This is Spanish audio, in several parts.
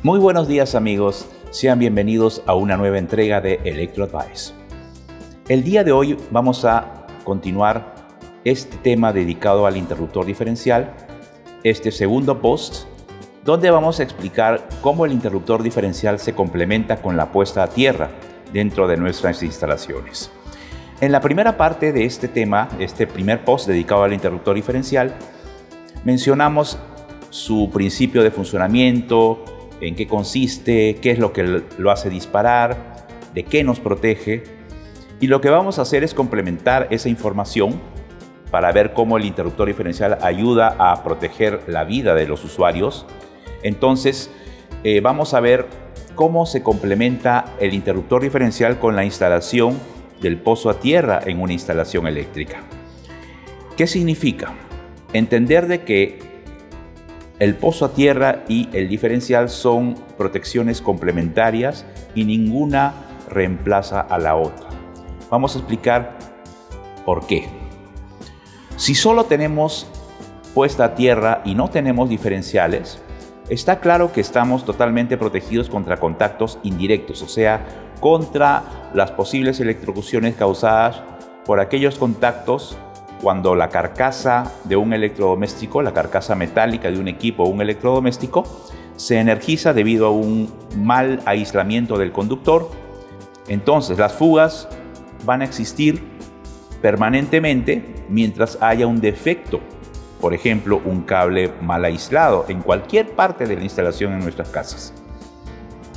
Muy buenos días amigos, sean bienvenidos a una nueva entrega de Electro Advice. El día de hoy vamos a continuar este tema dedicado al interruptor diferencial, este segundo post, donde vamos a explicar cómo el interruptor diferencial se complementa con la puesta a tierra dentro de nuestras instalaciones. En la primera parte de este tema, este primer post dedicado al interruptor diferencial, mencionamos su principio de funcionamiento, en qué consiste, qué es lo que lo hace disparar, de qué nos protege. Y lo que vamos a hacer es complementar esa información para ver cómo el interruptor diferencial ayuda a proteger la vida de los usuarios. Entonces, vamos a ver cómo se complementa el interruptor diferencial con la instalación del pozo a tierra en una instalación eléctrica. ¿Qué significa? Entender de que el pozo a tierra y el diferencial son protecciones complementarias y ninguna reemplaza a la otra. Vamos a explicar por qué. Si solo tenemos puesta a tierra y no tenemos diferenciales, está claro que estamos totalmente protegidos contra contactos indirectos, o sea, contra las posibles electrocuciones causadas por aquellos contactos cuando la carcasa de un electrodoméstico, la carcasa metálica de un equipo o un electrodoméstico, se energiza debido a un mal aislamiento del conductor. Entonces las fugas van a existir permanentemente mientras haya un defecto, por ejemplo, un cable mal aislado en cualquier parte de la instalación en nuestras casas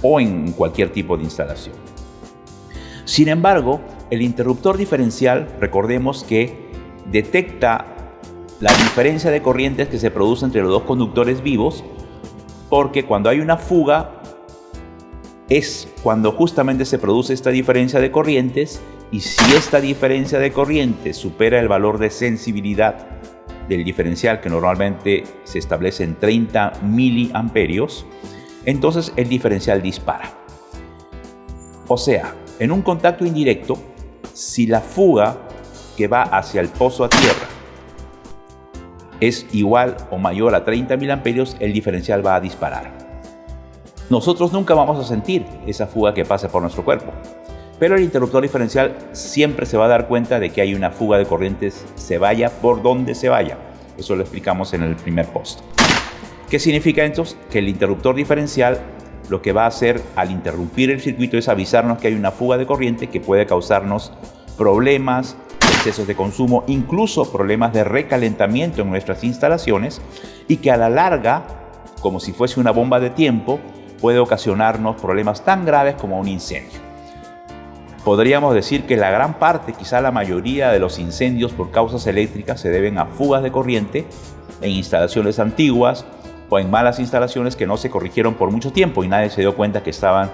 o en cualquier tipo de instalación. Sin embargo, el interruptor diferencial, recordemos que detecta la diferencia de corrientes que se produce entre los dos conductores vivos, porque cuando hay una fuga es cuando justamente se produce esta diferencia de corrientes, y si esta diferencia de corrientes supera el valor de sensibilidad del diferencial, que normalmente se establece en 30 miliamperios, entonces el diferencial dispara. O sea, en un contacto indirecto, si la fuga que va hacia el pozo a tierra es igual o mayor a 30 miliamperios, el diferencial va a disparar. Nosotros nunca vamos a sentir esa fuga que pasa por nuestro cuerpo, pero el interruptor diferencial siempre se va a dar cuenta de que hay una fuga de corrientes, se vaya por donde se vaya. Eso lo explicamos en el primer post. ¿Qué significa entonces? Que el interruptor diferencial lo que va a hacer al interrumpir el circuito es avisarnos que hay una fuga de corriente que puede causarnos problemas, excesos de consumo, incluso problemas de recalentamiento en nuestras instalaciones, y que a la larga, como si fuese una bomba de tiempo, puede ocasionarnos problemas tan graves como un incendio. Podríamos decir que la gran parte, quizá la mayoría de los incendios por causas eléctricas se deben a fugas de corriente en instalaciones antiguas o en malas instalaciones que no se corrigieron por mucho tiempo y nadie se dio cuenta que estaban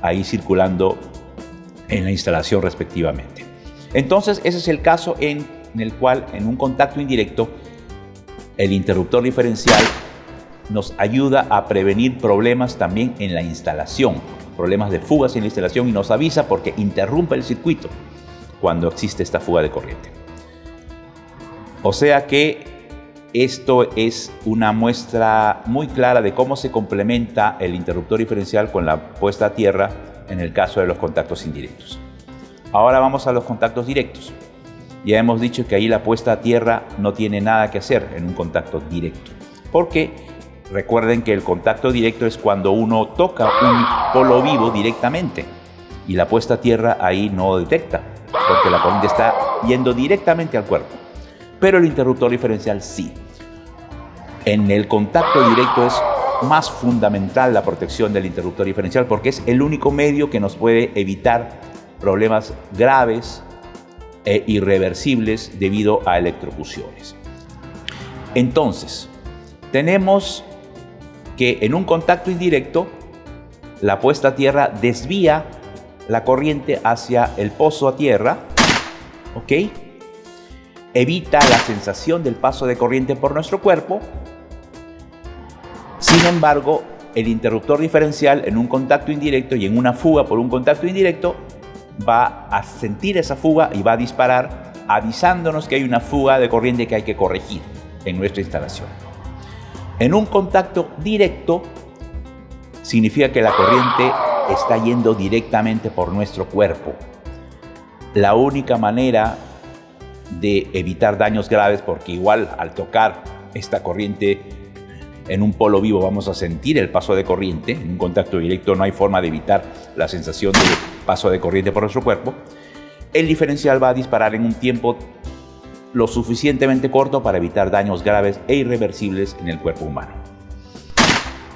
ahí circulando en la instalación respectivamente. Entonces, ese es el caso en el cual, en un contacto indirecto, el interruptor diferencial nos ayuda a prevenir problemas también en la instalación, problemas de fugas en la instalación, y nos avisa porque interrumpe el circuito cuando existe esta fuga de corriente. O sea que esto es una muestra muy clara de cómo se complementa el interruptor diferencial con la puesta a tierra en el caso de los contactos indirectos. Ahora vamos a los contactos directos. Ya hemos dicho que ahí la puesta a tierra no tiene nada que hacer en un contacto directo, porque recuerden que el contacto directo es cuando uno toca un polo vivo directamente, y la puesta a tierra ahí no detecta, porque la corriente está yendo directamente al cuerpo. Pero el interruptor diferencial sí. En el contacto directo es más fundamental la protección del interruptor diferencial, porque es el único medio que nos puede evitar problemas graves e irreversibles debido a electrocuciones. Entonces, tenemos que en un contacto indirecto, la puesta a tierra desvía la corriente hacia el pozo a tierra, ¿ok? Evita la sensación del paso de corriente por nuestro cuerpo. Sin embargo, el interruptor diferencial en un contacto indirecto y en una fuga por un contacto indirecto va a sentir esa fuga y va a disparar avisándonos que hay una fuga de corriente que hay que corregir en nuestra instalación. En un contacto directo, significa que la corriente está yendo directamente por nuestro cuerpo. La única manera de evitar daños graves, porque igual al tocar esta corriente en un polo vivo vamos a sentir el paso de corriente, en un contacto directo no hay forma de evitar la sensación de paso de corriente por nuestro cuerpo, el diferencial va a disparar en un tiempo lo suficientemente corto para evitar daños graves e irreversibles en el cuerpo humano.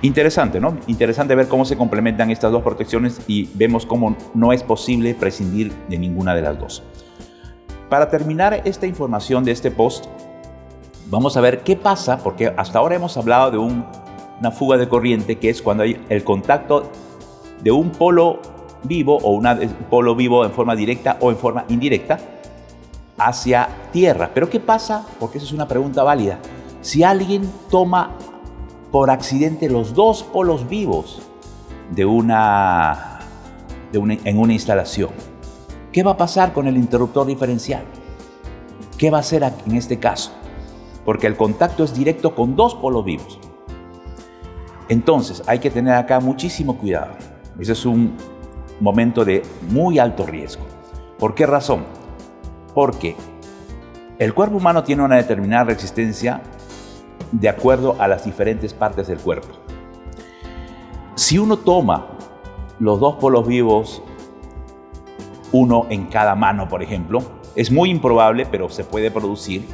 Interesante, ¿no? Interesante ver cómo se complementan estas dos protecciones y vemos cómo no es posible prescindir de ninguna de las dos. Para terminar esta información de este post, vamos a ver qué pasa, porque hasta ahora hemos hablado de una fuga de corriente, que es cuando hay el contacto de un polo vivo o un polo vivo en forma directa o en forma indirecta hacia tierra. Pero ¿qué pasa? Porque esa es una pregunta válida. Si alguien toma por accidente los dos polos vivos en una instalación, ¿qué va a pasar con el interruptor diferencial? ¿Qué va a hacer en este caso? Porque el contacto es directo con dos polos vivos. Entonces hay que tener acá muchísimo cuidado. Ese es un momento de muy alto riesgo. ¿Por qué razón? Porque el cuerpo humano tiene una determinada resistencia de acuerdo a las diferentes partes del cuerpo. Si uno toma los dos polos vivos, uno en cada mano, por ejemplo, es muy improbable, pero se puede producir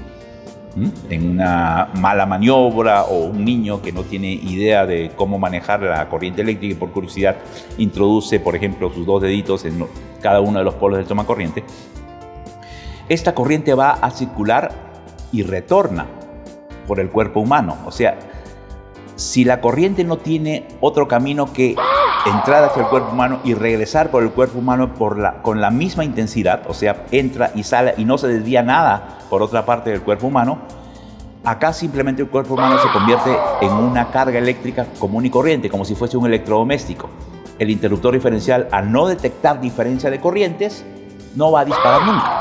en una mala maniobra, o un niño que no tiene idea de cómo manejar la corriente eléctrica y por curiosidad introduce, por ejemplo, sus dos deditos en cada uno de los polos del tomacorriente. Esta corriente va a circular y retorna por el cuerpo humano. O sea, si la corriente no tiene otro camino que entrar hacia el cuerpo humano y regresar por el cuerpo humano con la misma intensidad, o sea, entra y sale y no se desvía nada por otra parte del cuerpo humano, acá simplemente el cuerpo humano se convierte en una carga eléctrica común y corriente, como si fuese un electrodoméstico. El interruptor diferencial, al no detectar diferencia de corrientes, no va a disparar nunca.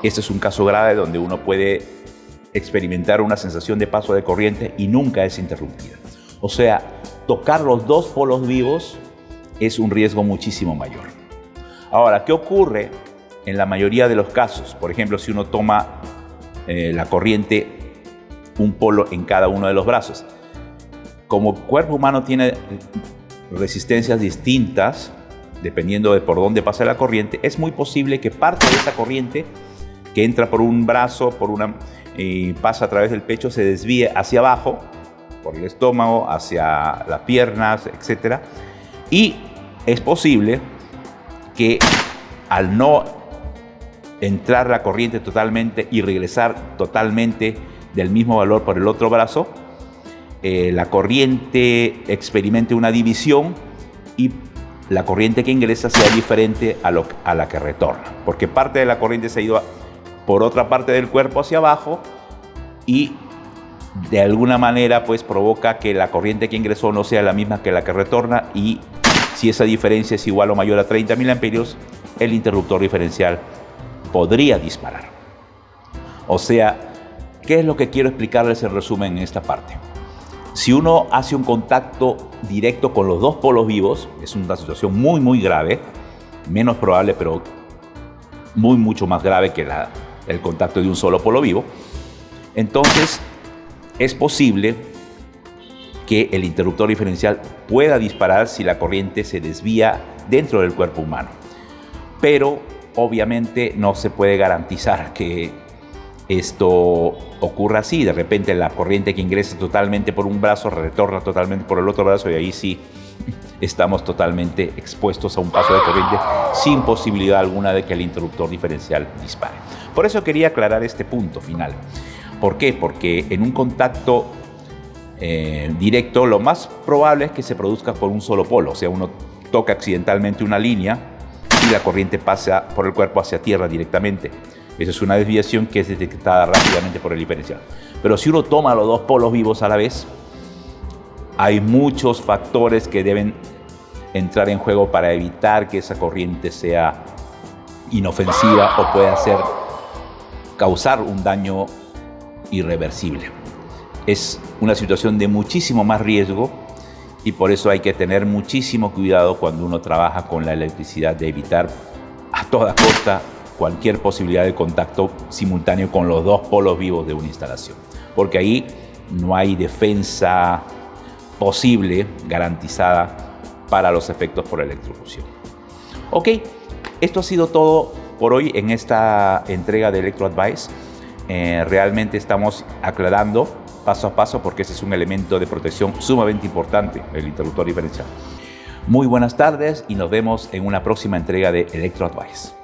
Este es un caso grave donde uno puede experimentar una sensación de paso de corriente y nunca es interrumpida. O sea, tocar los dos polos vivos es un riesgo muchísimo mayor. Ahora, ¿qué ocurre en la mayoría de los casos? Por ejemplo, si uno toma la corriente, un polo en cada uno de los brazos. Como el cuerpo humano tiene resistencias distintas, dependiendo de por dónde pasa la corriente, es muy posible que parte de esa corriente que entra por un brazo, pasa a través del pecho, se desvíe hacia abajo, por el estómago, hacia las piernas, etc. Y es posible que al no entrar la corriente totalmente y regresar totalmente del mismo valor por el otro brazo, la corriente experimente una división y la corriente que ingresa sea diferente a la que retorna, porque parte de la corriente se ha ido por otra parte del cuerpo hacia abajo y de alguna manera pues provoca que la corriente que ingresó no sea la misma que la que retorna, y si esa diferencia es igual o mayor a 30 mil amperios, el interruptor diferencial podría disparar. O sea, ¿qué es lo que quiero explicarles en resumen en esta parte? Si uno hace un contacto directo con los dos polos vivos, es una situación muy grave, menos probable, pero mucho más grave que el contacto de un solo polo vivo. Entonces es posible que el interruptor diferencial pueda disparar si la corriente se desvía dentro del cuerpo humano, pero obviamente no se puede garantizar que esto ocurra así. De repente la corriente que ingresa totalmente por un brazo retorna totalmente por el otro brazo, y ahí sí estamos totalmente expuestos a un paso de corriente sin posibilidad alguna de que el interruptor diferencial dispare. Por eso quería aclarar este punto final. ¿Por qué? Porque en un contacto directo lo más probable es que se produzca por un solo polo. O sea, uno toca accidentalmente una línea y la corriente pasa por el cuerpo hacia tierra directamente. Esa es una desviación que es detectada rápidamente por el diferencial. Pero si uno toma los dos polos vivos a la vez, hay muchos factores que deben entrar en juego para evitar que esa corriente sea inofensiva o pueda causar un daño irreversible. Es una situación de muchísimo más riesgo y por eso hay que tener muchísimo cuidado cuando uno trabaja con la electricidad, de evitar a toda costa cualquier posibilidad de contacto simultáneo con los dos polos vivos de una instalación, porque ahí no hay defensa posible, garantizada para los efectos por electrocución. Ok, esto ha sido todo por hoy en esta entrega de Electro Advice. Realmente estamos aclarando paso a paso, porque ese es un elemento de protección sumamente importante, el interruptor diferencial. Muy buenas tardes y nos vemos en una próxima entrega de Electro Advice.